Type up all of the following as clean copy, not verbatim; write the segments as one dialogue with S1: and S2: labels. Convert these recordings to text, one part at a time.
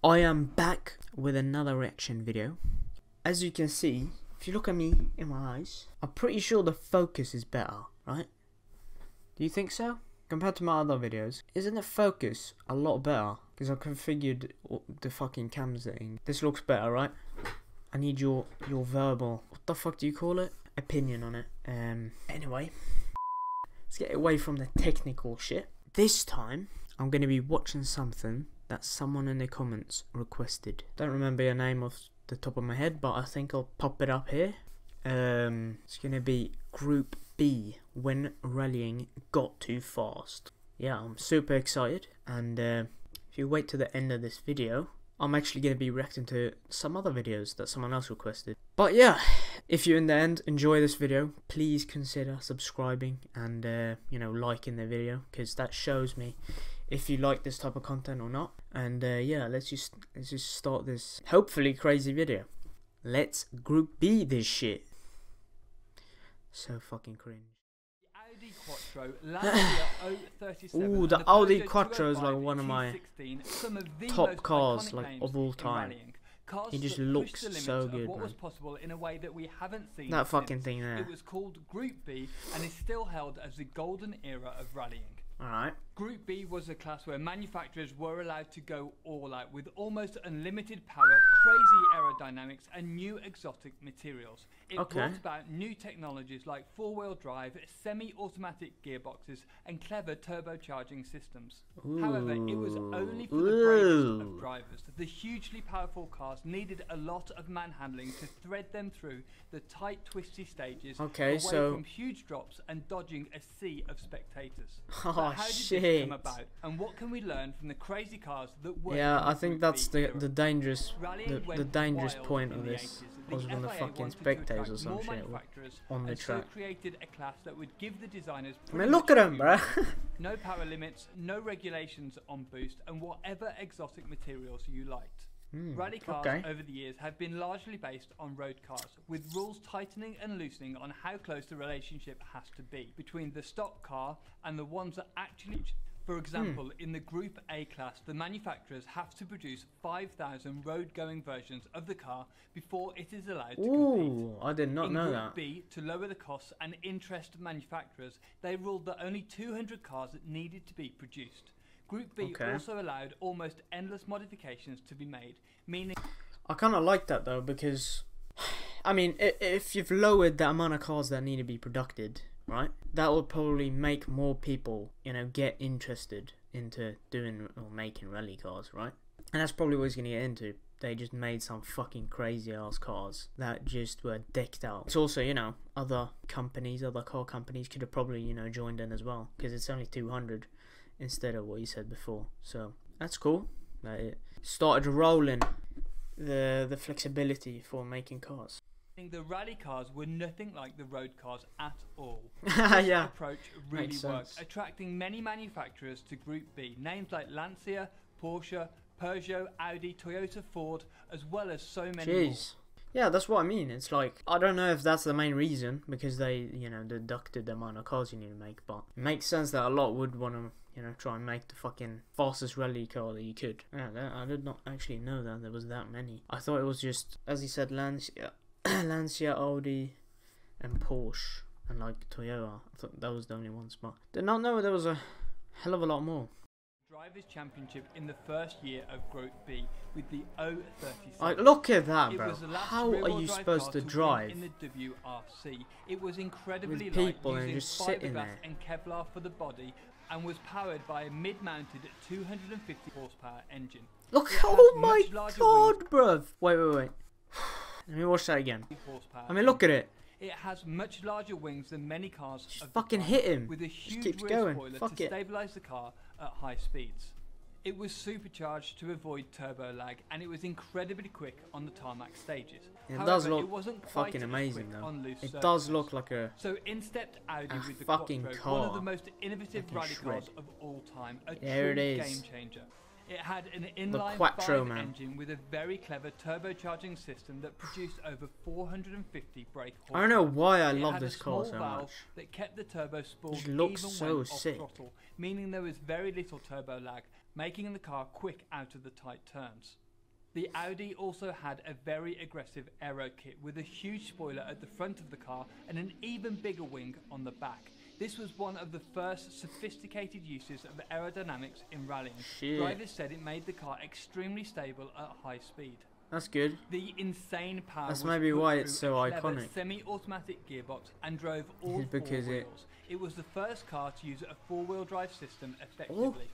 S1: I am back with another reaction video. As you can see, if you look at me in my eyes, I'm pretty sure the focus is better, right? Do you think so? Compared to my other videos, isn't the focus a lot better? Because I configured the fucking cam setting. This looks better, right? I need your verbal, what the fuck do you call it? Opinion on it. Anyway, let's get away from the technical shit. This time, I'm going to be watching something that someone in the comments requested. Don't remember your name off the top of my head, but I think I'll pop it up here. It's gonna be Group B, when rallying got too fast. Yeah, I'm super excited, and if you wait to the end of this video, I'm actually gonna be reacting to some other videos that someone else requested. But yeah, if you in the end enjoy this video, please consider subscribing and you know, liking the video, because that shows me if you like this type of content or not. And yeah, let's just start this hopefully crazy video. Let's Group B this shit. So fucking cringe.
S2: Audi Quattro, Lancia 037.
S1: Ooh, the Audi Quattro is like one of my top cars like of all time. It just looks so good, man.
S2: In a way that we haven't seen
S1: that fucking thing there.
S2: It was called Group B and is still held as the golden era of rallying.
S1: Alright.
S2: Group B was a class where manufacturers were allowed to go all out with almost unlimited power, crazy aerodynamics and new exotic materials. It brought about new technologies like four-wheel drive, semi-automatic gearboxes and clever turbocharging systems.
S1: Ooh.
S2: However, it was only for the bravest of drivers. The hugely powerful cars needed a lot of manhandling to thread them through the tight, twisty stages, away from huge drops and dodging a sea of spectators.
S1: Oh,
S2: how did
S1: shit.
S2: this come about, and what can we learn from the crazy cars that were?
S1: Yeah, I think that's the dangerous point of this. Was when the fucking spectators or some shit on the track.
S2: So created a class that would give the designers.
S1: I mean, look at them, bruh.
S2: No power limits, no regulations on boost, and whatever exotic materials you liked. Rally cars over the years have been largely based on road cars, with rules tightening and loosening on how close the relationship has to be between the stock car and the ones that actually. For example, in the Group A class, the manufacturers have to produce 5,000 road-going versions of the car before it is allowed to compete.
S1: Ooh, I did not know that.
S2: In Group B, to lower the costs and interest of manufacturers, they ruled that only 200 cars needed to be produced. Group B also allowed almost endless modifications to be made, meaning...
S1: I kind of like that though, because, I mean, if you've lowered the amount of cars that need to be produced, right, that will probably make more people, you know, get interested into doing or making rally cars, right? And that's probably what he's going to get into. They just made some fucking crazy ass cars that just were decked out. It's also, you know, other companies, other car companies could have probably, you know, joined in as well, because it's only 200 instead of what you said before. So that's cool that it started rolling the flexibility for making cars.
S2: The rally cars were nothing like the road cars at all.
S1: This
S2: approach really worked, attracting many manufacturers to Group B. Names like Lancia, Porsche, Peugeot, Audi, Toyota, Ford, as well as so many more.
S1: Yeah, that's what I mean. It's like, I don't know if that's the main reason, because they, you know, deducted the amount of cars you need to make, but it makes sense that a lot would want to, you know, try and make the fucking fastest rally car that you could. Yeah, I did not actually know that there was that many. I thought it was just, as he said, Lancia, Audi, and Porsche, and like Toyota. I thought that was the only ones, but did not know there was a hell of a lot more.
S2: Drivers' Championship in the first year of Group B with the 037.
S1: Look at that, bro. How are you supposed to drive
S2: in the WRC? It was incredibly
S1: with people
S2: light,
S1: and
S2: using
S1: just sitting there,
S2: and Kevlar for the body, and was powered by a mid-mounted 250 horsepower engine.
S1: Look! Oh my god, bruv! Wait. Let me watch that again. I mean, look at it.
S2: It has much larger wings than many cars.
S1: Just fucking hit him.
S2: With a huge rear spoiler to stabilize the car at high speeds. It was supercharged to avoid turbo lag, and it was incredibly quick on the tarmac stages.
S1: It does look fucking amazing though. It does look like a
S2: so in stepped Audi with the
S1: fucking
S2: Quattro,
S1: car.
S2: one of the most innovative rally cars of all time. A
S1: there
S2: true
S1: it is.
S2: Game changer. It had an inline 5 engine with a very clever turbocharging system that produced over 450 brake horsepower.
S1: I don't know why I love this car so much.
S2: That kept the turbo spooled
S1: it looks
S2: even
S1: so
S2: when
S1: sick.
S2: off throttle, meaning there was very little turbo lag, making the car quick out of the tight turns. The Audi also had a very aggressive aero kit with a huge spoiler at the front of the car and an even bigger wing on the back. This was one of the first sophisticated uses of aerodynamics in rallying.
S1: Shit.
S2: Drivers said it made the car extremely stable at high speed.
S1: That's good.
S2: The insane power
S1: That's
S2: was
S1: maybe
S2: put
S1: why
S2: through
S1: it's so
S2: a clever
S1: iconic.
S2: semi-automatic gearbox and drove all four
S1: Because
S2: wheels. It was the first car to use a four-wheel drive system effectively.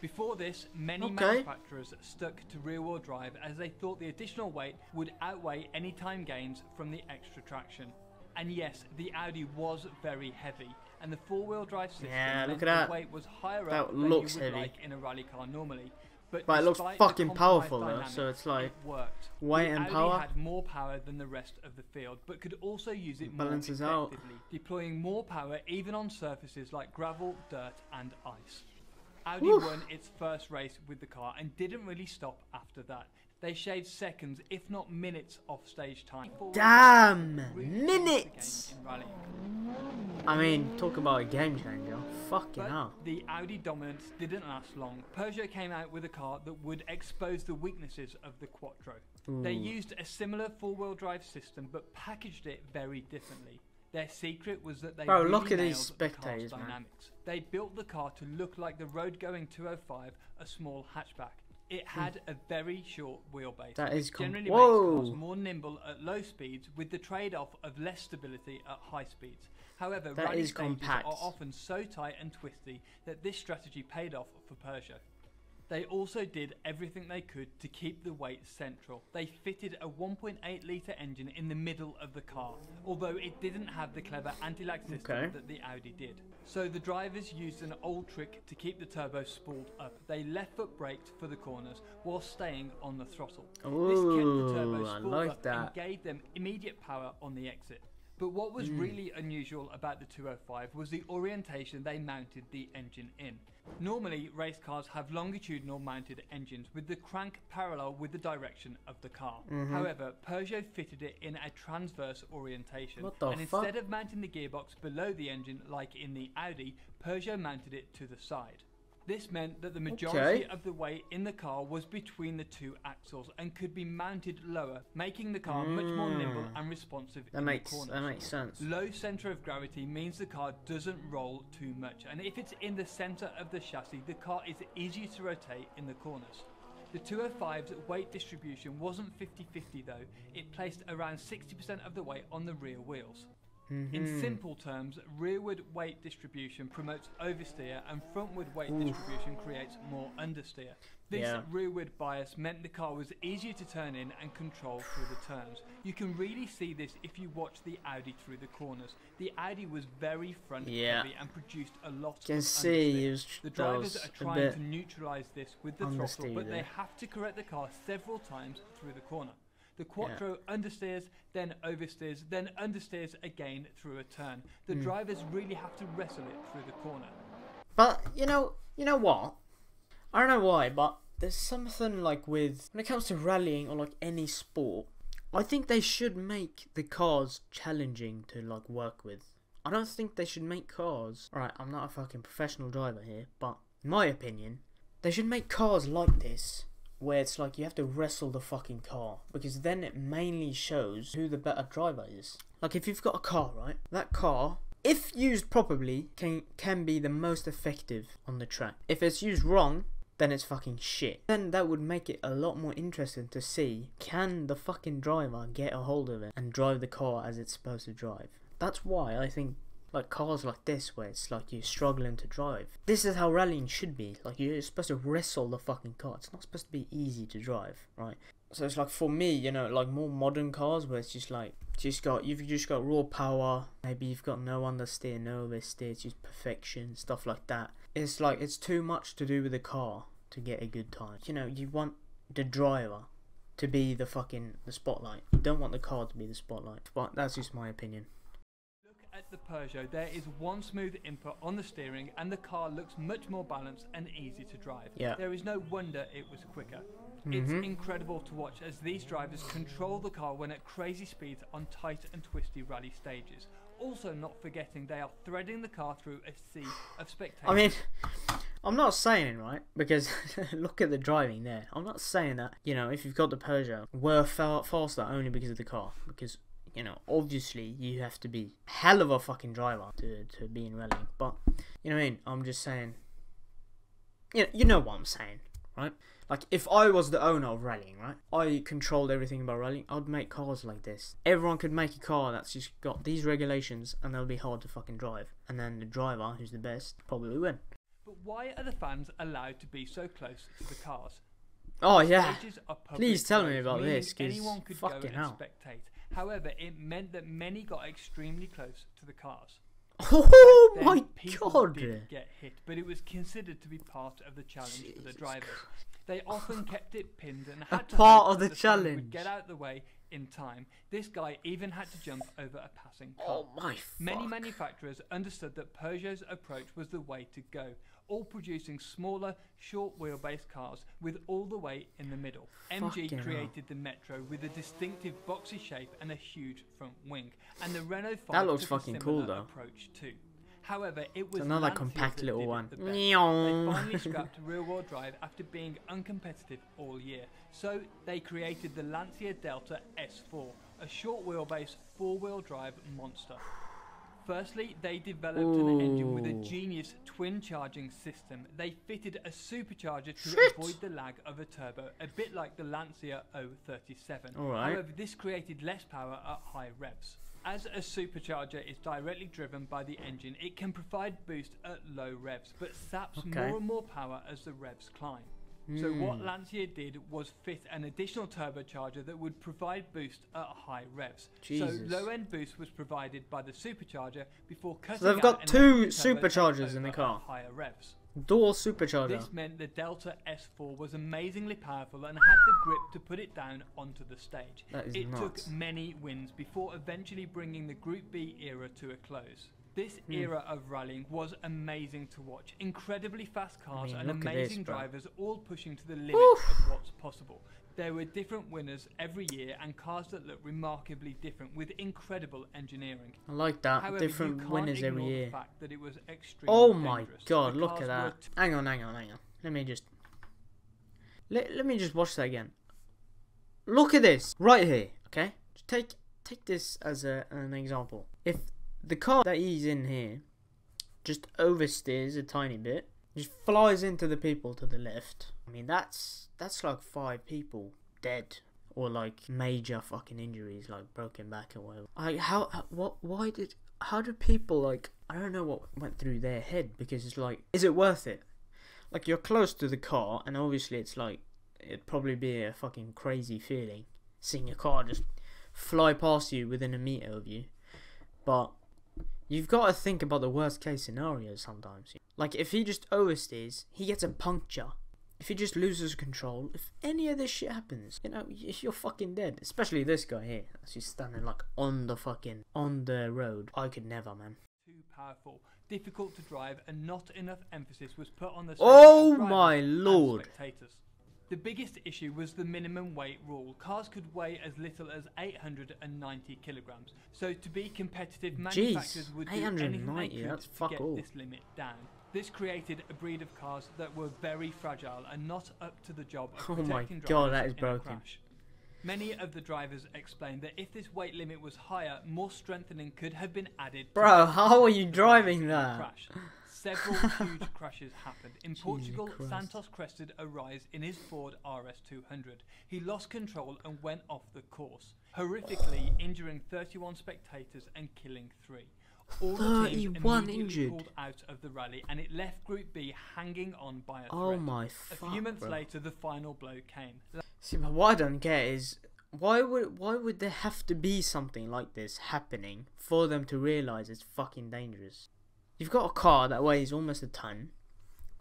S2: Before this, many manufacturers stuck to rear-wheel drive as they thought the additional weight would outweigh any time gains from the extra traction. And yes, the Audi was very heavy, and the four-wheel drive system meant the weight was higher up than you would like in a rally car normally. But
S1: it looks fucking powerful though, so it's like
S2: it worked.
S1: weight and power.
S2: Audi had more power than the rest of the field, but could also use it more
S1: balances
S2: effectively, deploying more power even on surfaces like gravel, dirt, and ice. Audi won its first race with the car and didn't really stop after that. They shaved seconds, if not minutes, off stage time.
S1: Damn! Minutes! I mean, talk about a game changer. Fucking hell.
S2: The Audi dominance didn't last long. Peugeot came out with a car that would expose the weaknesses of the Quattro. They used a similar four-wheel drive system but packaged it very differently. Their secret was that they really
S1: look at
S2: nailed
S1: these spectators,
S2: the car's dynamics. They built the car to look like the road-going 205, a small hatchback. It had a very short wheelbase, which generally makes cars more nimble at low speeds with the trade-off of less stability at high speeds. However, rally stages are often so tight and twisty that this strategy paid off for Peugeot. They also did everything they could to keep the weight central. They fitted a 1.8 litre engine in the middle of the car, although it didn't have the clever anti-lag system that the Audi did. So the drivers used an old trick to keep the turbo spooled up. They left foot braked for the corners while staying on the throttle. This kept the turbo spooled up and gave them immediate power on the exit. But what was really unusual about the 205 was the orientation they mounted the engine in. Normally, race cars have longitudinal mounted engines with the crank parallel with the direction of the car. However, Peugeot fitted it in a transverse orientation, and instead of mounting the gearbox below the engine like in the Audi, Peugeot mounted it to the side. This meant that the majority of the weight in the car was between the two axles and could be mounted lower, making the car much more nimble and responsive in the corners.
S1: That makes sense.
S2: Low centre of gravity means the car doesn't roll too much, and if it's in the centre of the chassis, the car is easier to rotate in the corners. The 205's weight distribution wasn't 50-50 though, it placed around 60% of the weight on the rear wheels. In simple terms, rearward weight distribution promotes oversteer and frontward weight distribution creates more understeer. This rearward bias meant the car was easier to turn in and control through the turns. You can really see this if you watch the Audi through the corners. The Audi was very front heavy and produced a lot of understeer. The drivers are trying to neutralise this with the throttle, but they have to correct the car several times through the corner. The Quattro understeers, then oversteers, then understeers again through a turn. The drivers really have to wrestle it through the corner.
S1: But you know what? I don't know why, but there's something like when it comes to rallying or like any sport, I think they should make the cars challenging to like work with. I don't think they should make cars. Alright, I'm not a fucking professional driver here, but in my opinion, they should make cars like this, where it's like you have to wrestle the fucking car, because then it mainly shows who the better driver is. Like if you've got a car, right? That car, if used properly, can be the most effective on the track. If it's used wrong, then it's fucking shit. Then that would make it a lot more interesting to see, can the fucking driver get a hold of it and drive the car as it's supposed to drive. That's why I think like cars like this, where it's like you're struggling to drive. This is how rallying should be. Like you're supposed to wrestle the fucking car. It's not supposed to be easy to drive, right? So it's like for me, you know, like more modern cars where it's just like you've just got raw power. Maybe you've got no understeer, no oversteer. It's just perfection, stuff like that. It's like it's too much to do with the car to get a good time. You know, you want the driver to be the spotlight. You don't want the car to be the spotlight. But that's just my opinion.
S2: At the Peugeot, there is one smooth input on the steering and the car looks much more balanced and easy to drive. There is no wonder it was quicker. It's incredible to watch as these drivers control the car when at crazy speeds on tight and twisty rally stages. Also not forgetting they are threading the car through a sea of spectators.
S1: I mean, I'm not saying, right, because look at the driving there. I'm not saying that, you know, if you've got the Peugeot, we're faster only because of the car. Because, you know, obviously you have to be hell of a fucking driver to be in rallying. But, you know what I mean? I'm just saying, you know what I'm saying, right? Like, if I was the owner of rallying, right, I controlled everything about rallying, I'd make cars like this. Everyone could make a car that's just got these regulations, and they'll be hard to fucking drive. And then the driver, who's the best, probably win.
S2: But why are the fans allowed to be so close to the cars?
S1: Oh yeah, please tell me about this, because
S2: anyone could
S1: fucking
S2: go
S1: hell.
S2: and spectate. However, it meant that many got extremely close to the cars.
S1: Oh
S2: then,
S1: my
S2: people
S1: god!
S2: did get hit, but it was considered to be part of the challenge for the drivers. They often kept it pinned and had to
S1: part
S2: hope
S1: of the
S2: that someone
S1: challenge.
S2: would get out the way in time. This guy even had to jump over a passing car.
S1: Oh my
S2: Many
S1: fuck.
S2: manufacturers understood that Peugeot's approach was the way to go, all producing smaller, short wheelbase cars with all the weight in the middle. MG
S1: Fucking
S2: created the Metro with a distinctive boxy shape and a huge front wing, and the Renault 5
S1: That looks
S2: took a
S1: fucking
S2: similar
S1: cool, though.
S2: approach too. However, it was
S1: It's another
S2: Lancia
S1: compact
S2: that
S1: little
S2: did it
S1: one.
S2: the best. They finally scrapped rear-wheel drive after being uncompetitive all year. So they created the Lancia Delta S4, a short wheelbase four-wheel drive monster. Firstly, they developed an engine with a genius twin charging system. They fitted a supercharger to avoid the lag of a turbo, a bit like the Lancia 037.
S1: Alright.
S2: However, this created less power at high revs. As a supercharger is directly driven by the engine, it can provide boost at low revs, but saps more and more power as the revs climb. So what Lancia did was fit an additional turbocharger that would provide boost at high revs.
S1: Jesus.
S2: So low-end boost was provided by the supercharger before cutting
S1: So they've
S2: out
S1: got
S2: and
S1: two
S2: letting the turbo
S1: superchargers
S2: take
S1: in the
S2: over
S1: car.
S2: at higher revs.
S1: Dual supercharger.
S2: This meant the Delta S4 was amazingly powerful and had the grip to put it down onto the stage.
S1: That is
S2: It
S1: nuts.
S2: took many wins before eventually bringing the Group B era to a close. This era of rallying was amazing to watch. Incredibly fast cars and
S1: look at
S2: amazing
S1: this, bro.
S2: drivers all pushing to the limit of what's possible. There were different winners every year and cars that looked remarkably different with incredible engineering.
S1: I like that.
S2: However, you
S1: Different
S2: can't
S1: winners every
S2: ignore
S1: year.
S2: the fact that it was extremely
S1: Oh my
S2: dangerous.
S1: god,
S2: The
S1: look
S2: cars
S1: at
S2: were
S1: that. Hang on. Let me just... Let me just watch that again. Look at this. Right here, okay? Take this as an example. If the car that he's in here just oversteers a tiny bit, just flies into the people to the left, I mean, that's like 5 people dead. Or like major fucking injuries, like broken back or whatever. How did people, like, I don't know what went through their head, because it's like, is it worth it? Like, you're close to the car, and obviously it's like, it'd probably be a fucking crazy feeling, seeing a car just fly past you within a meter of you. But you've got to think about the worst case scenarios sometimes. Like, if he just oversteers, he gets a puncture. If he just loses control, if any of this shit happens, you know, you're fucking dead. Especially this guy here, that's just standing like on the road. I could never, man.
S2: Too powerful, difficult to drive, and not enough emphasis was put on the
S1: Oh
S2: safety of drivers
S1: my
S2: and
S1: lord.
S2: spectators. The biggest issue was the minimum weight rule. Cars could weigh as little as 890 kilograms. So to be competitive, manufacturers would do anything they
S1: 890,
S2: could
S1: that's
S2: to
S1: fuck
S2: get
S1: all.
S2: this limit down. This created a breed of cars that were very fragile and not up to the job of
S1: Oh my
S2: protecting
S1: god,
S2: drivers
S1: that is
S2: in a
S1: broken.
S2: crash. Many of the drivers explained that if this weight limit was higher, more strengthening could have been added.
S1: Bro, how are you driving that?
S2: Crash. Several huge crashes happened. In Portugal,
S1: Christ.
S2: Santos crested a rise in his Ford RS200. He lost control and went off the course, horrifically injuring 31 spectators and killing 3. All the teams
S1: 31
S2: immediately
S1: injured.
S2: pulled out of the rally, and it left Group B hanging on by a thread.
S1: Oh my
S2: A
S1: fuck,
S2: few months
S1: bro.
S2: later, the final blow came.
S1: See, but what I don't get is, why would there have to be something like this happening for them to realise it's fucking dangerous? You've got a car that weighs almost a ton,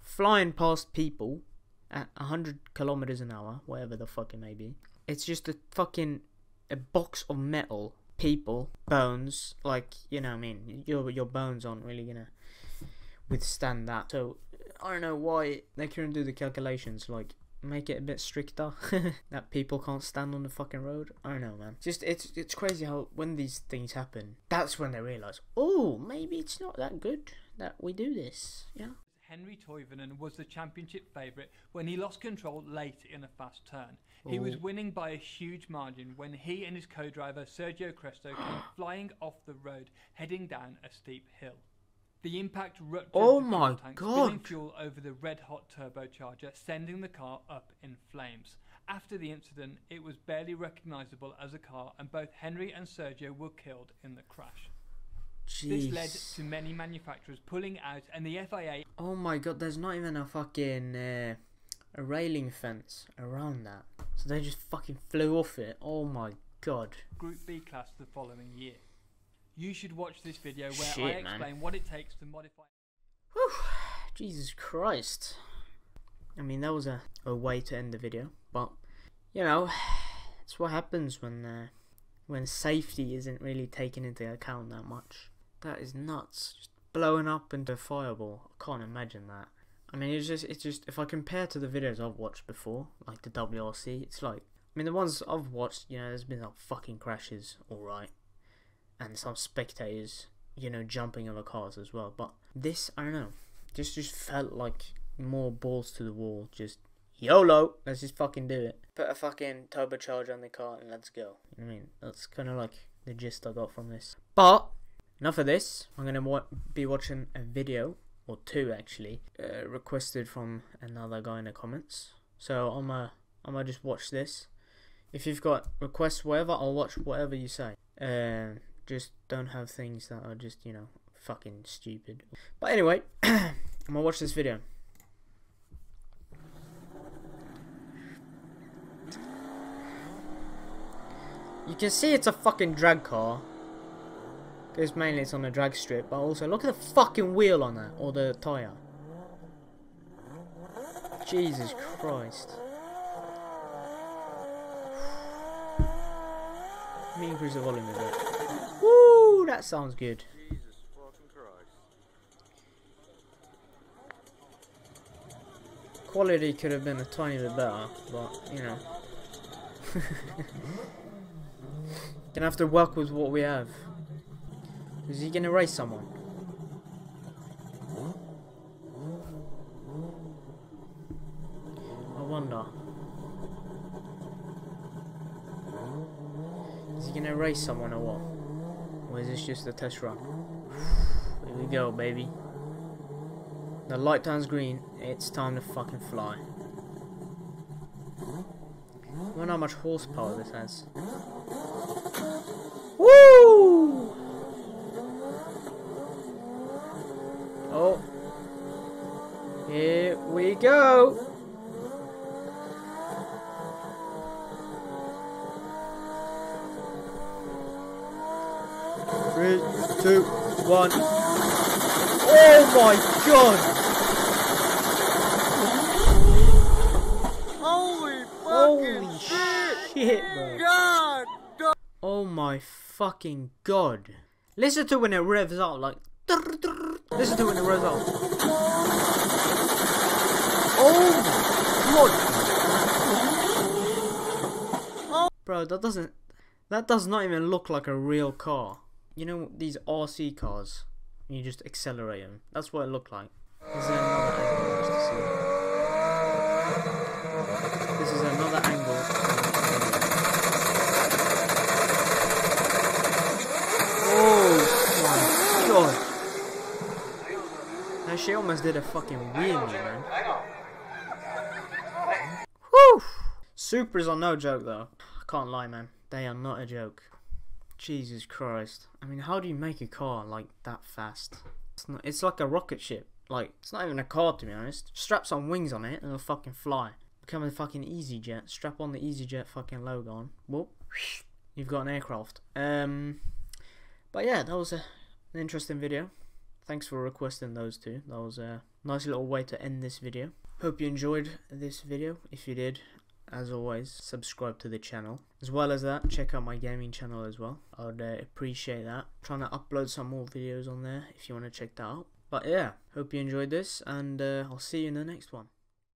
S1: flying past people at 100 kilometers an hour, whatever the fuck it may be. It's just a box of metal, people, bones, like, you know what I mean, your bones aren't really gonna withstand that. So I don't know why they couldn't do the calculations, like make it a bit stricter that people can't stand on the fucking road. I don't know, man. Just it's crazy how when these things happen, that's when they realise, oh, maybe it's not that good that we do this. Yeah.
S2: Henri Toivonen was the championship favourite when he lost control late in a fast turn. He was winning by a huge margin when he and his co-driver Sergio Cresto came flying off the road, heading down a steep hill. The impact ruptured the fuel tank, spilling fuel over the red-hot turbocharger, sending the car up in flames. After the incident, it was barely recognisable as a car, and both Henri and Sergio were killed in the crash.
S1: Jeez.
S2: This led to many manufacturers pulling out, and the FIA...
S1: Oh my god, there's not even a fucking a railing fence around that. So they just fucking flew off it. Oh my god.
S2: Group B class the following year. You should watch this video where I explain what it takes to modify...
S1: Whew. Jesus Christ. I mean, that was a way to end the video, but, you know, it's what happens when safety isn't really taken into account that much. That is nuts. Just blowing up into a fireball. I can't imagine that. I mean, it's just, if I compare to the videos I've watched before, like the WRC, it's like, I mean, the ones I've watched, you know, there's been some fucking crashes, alright, and some spectators, you know, jumping over cars as well, but this, I don't know, just felt like more balls to the wall, just YOLO, let's just fucking do it. Put a fucking turbocharger on the car and let's go. You know what I mean? That's kind of like the gist I got from this. But enough of this. I'm gonna be watching a video, or two actually, requested from another guy in the comments. So I'm gonna just watch this. If you've got requests, whatever, I'll watch whatever you say. Just don't have things that are just, you know, fucking stupid. But anyway, I'm gonna watch this video. You can see it's a fucking drag car, because mainly it's on a drag strip, but also look at the fucking wheel on that, or the tyre. Jesus Christ. Let me increase the volume a bit. Woo, that sounds good.
S3: Jesus fucking Christ.
S1: Quality could have been a tiny bit better, but, you know. Gonna have to work with what we have. Is he gonna race someone? I wonder. Is he gonna race someone or what? Or is this just a test run? Here we go, baby. The light turns green. It's time to fucking fly. I wonder how much horsepower this has. Woo! Oh. Here we go. Three, two, one. Oh my god! Holy shit, bro.
S3: God!
S1: Oh my fucking god. Listen to when it revs out, like. Listen to when it revs out. Oh my god. Bro, that does not even look like a real car. You know these RC cars, you just accelerate them. That's what it looked like. This is another angle just to see. This is another angle. Oh my god. Now she almost did a fucking wheelie, man. Whew. Supers are no joke though. I can't lie, man. They are not a joke. Jesus Christ. I mean, how do you make a car like that fast? It's like a rocket ship. Like, it's not even a car, to be honest. Strap some wings on it and it'll fucking fly. Become a fucking EasyJet. Strap on the EasyJet fucking logo on. Whoop. You've got an aircraft. But yeah, that was an interesting video. Thanks for requesting those two. That was a nice little way to end this video. Hope you enjoyed this video. If you did, as always, subscribe to the channel. As well as that, check out my gaming channel as well. I would appreciate that. Trying to upload some more videos on there if you want to check that out. But yeah, hope you enjoyed this, and I'll see you in the next one.